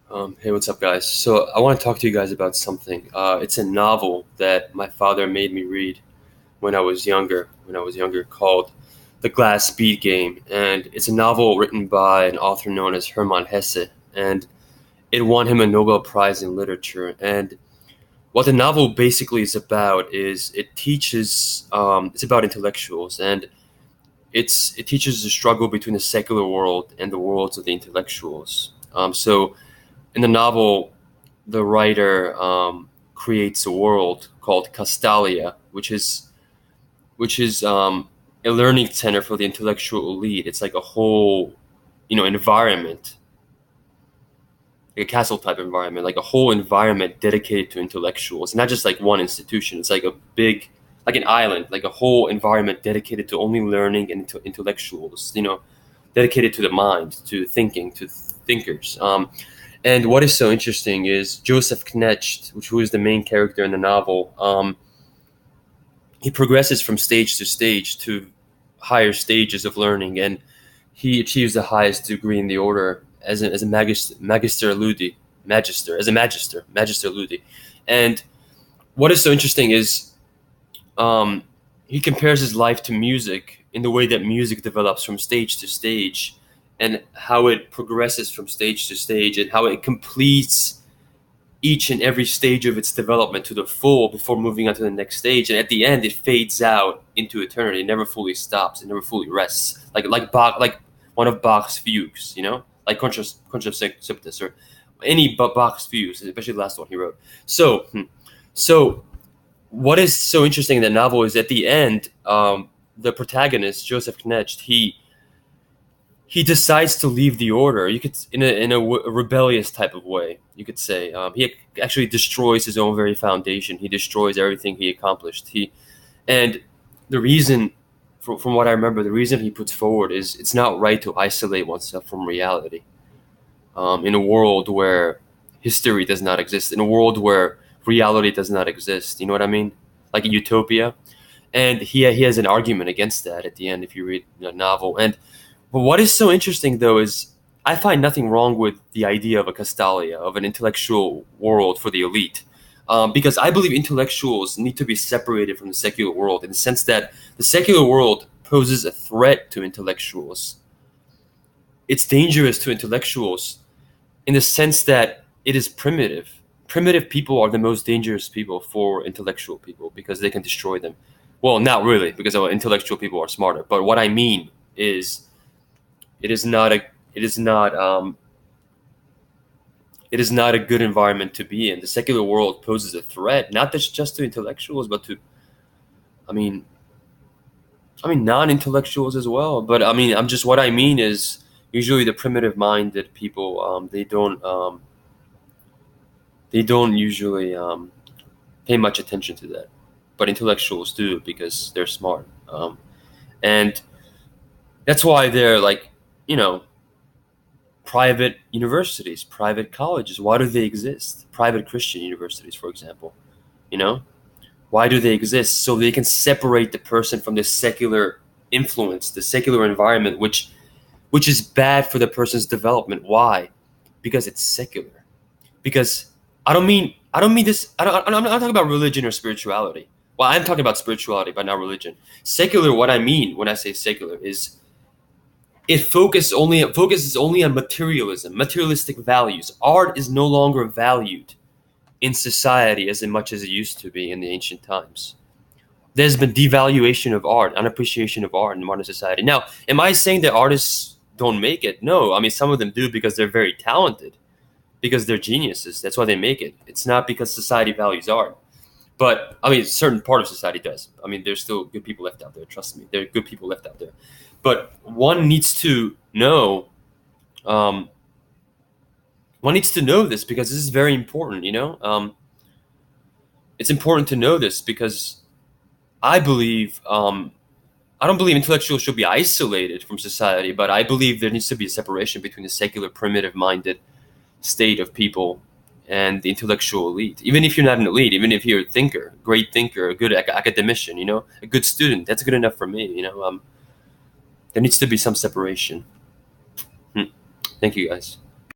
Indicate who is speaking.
Speaker 1: Hey, what's up, guys? So I want to talk to you guys about something. It's a novel that my father made me read when I was younger. Called The Glass Speed Game, and it's a novel written by an author known as Hermann Hesse, and it won him a Nobel Prize in literature. And what the novel basically is it teaches. It's about intellectuals, and it teaches the struggle between the secular world and the worlds of the intellectuals. So in the novel, the writer creates a world called Castalia, which is a learning center for the intellectual elite. It's like a whole, environment, like a castle type environment, like a whole environment dedicated to intellectuals, not just like one institution. It's like a big, like an island, like a whole environment dedicated to only learning and to intellectuals. Dedicated to the mind, to thinking, to thinkers. And what is so interesting is Joseph Knecht, who is the main character in the novel. He progresses from stage to stage to higher stages of learning, and he achieves the highest degree in the order as a magister ludi, magister ludi. And what is so interesting is he compares his life to music in the way that music develops from stage to stage, and how it progresses from stage to stage, and how it completes each and every stage of its development to the full before moving on to the next stage. And at the end, it fades out into eternity. It never fully stops. It never fully rests. Like Bach, like one of Bach's fugues, like Contraseptus or any Bach's fugues, especially the last one he wrote. So what is so interesting in the novel is at the end, the protagonist Joseph Knecht, he decides to leave the order. You could, in a rebellious type of way, you could say. He actually destroys his own very foundation. He destroys everything he accomplished. And the reason, from what I remember, the reason he puts forward is it's not right to isolate oneself from reality. In a world where history does not exist, in a world where reality does not exist, you know what I mean? Like a utopia. And he has an argument against that at the end if you read the novel. And but what is so interesting, though, is I find nothing wrong with the idea of a Castalia, of an intellectual world for the elite, because I believe intellectuals need to be separated from the secular world in the sense that the secular world poses a threat to intellectuals. It's dangerous to intellectuals in the sense that it is primitive. Primitive people are the most dangerous people for intellectual people because they can destroy them. Well, not really, because intellectual people are smarter. But what I mean is it is not a it is not it is not a good environment to be in. The secular world poses a threat, not just to intellectuals, but to I mean non-intellectuals as well. But I mean, I'm just what I mean is usually the primitive-minded people, they don't usually pay much attention to that, but intellectuals do because they're smart, and that's why they're like, you know private universities, private colleges. Why do they exist? Private Christian universities, for example. You know, why do they exist? So they can separate the person from the secular influence, the secular environment, which is bad for the person's development. Why? Because it's secular. Because I don't mean this. I'm not talking about religion or spirituality. Well, I'm talking about spirituality, but not religion. Secular. What I mean when I say secular is it focuses only on materialism, materialistic values. Art is no longer valued in society as much as it used to be in the ancient times. There's been devaluation of art, unappreciation of art in modern society. Now, am I saying that artists don't make it? No, I mean some of them do because they're very talented, because they're geniuses. That's why they make it. It's not because society values art. But I mean, a certain part of society does. I mean, there's still good people left out there. Trust me, there are good people left out there. But um, one needs to know this because this is very important. It's important to know this because I believe I don't believe intellectuals should be isolated from society, but I believe there needs to be a separation between the secular, primitive-minded state of people and the intellectual elite. Even if you're not an elite, even if you're a thinker, great thinker, a good academician, a good student, that's good enough for me. There needs to be some separation. Thank you, guys.